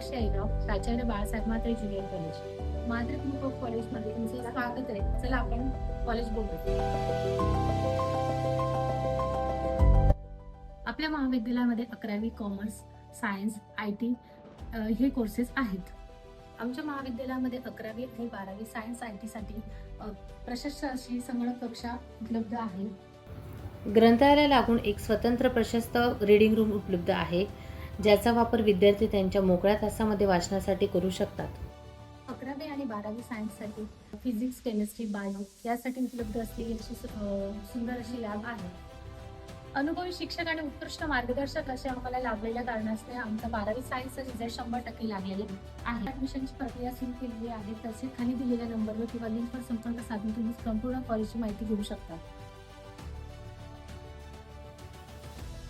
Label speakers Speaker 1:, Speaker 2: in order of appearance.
Speaker 1: साक्षी आईराव, प्राचार्य Balasaheb Matre junior college, Matre group of कॉलेजमध्ये तुमचं स्वागत आहे. चला आपण कॉलेज बघू. आपल्या महाविद्यालयामध्ये 11वी कॉमर्स, सायन्स, IT हे कोर्सेस आहेत. आमच्या महाविद्यालयामध्ये 11वी आणि 12वी सायन्स IT साठी प्रशस्त अशी संगणक कक्षा उपलब्ध आहे.
Speaker 2: ग्रंथालयाला लागून एक स्वतंत्र प्रशस्त रीडिंग रूम उपलब्ध आहे, ज्याचा वापर विद्यार्थी त्यांच्या मोकळ्या तासामध्ये वाचनासाठी करू शकतात.
Speaker 1: 11वी आणि 12वी सायन्ससाठी फिजिक्स, केमिस्ट्री, बायो यासाठी उपलब्ध असलेली अशी सुंदर अशी लॅब आहे. अनुभवी शिक्षक आणि उत्कृष्ट मार्गदर्शक असे आम्हाला लाभलेल्या कारणास्तव आमचा 12वी सायन्सचा रिझल्ट 100% लागलेला आहे. ऍडमिशनची प्रक्रिया सुरू केलेली आहे. तसेच खाली दिलेल्या नंबरवर किंवा लिंकवर संपर्क साधून तुम्ही संपूर्ण कॉलेजची माहिती घेऊ शकता.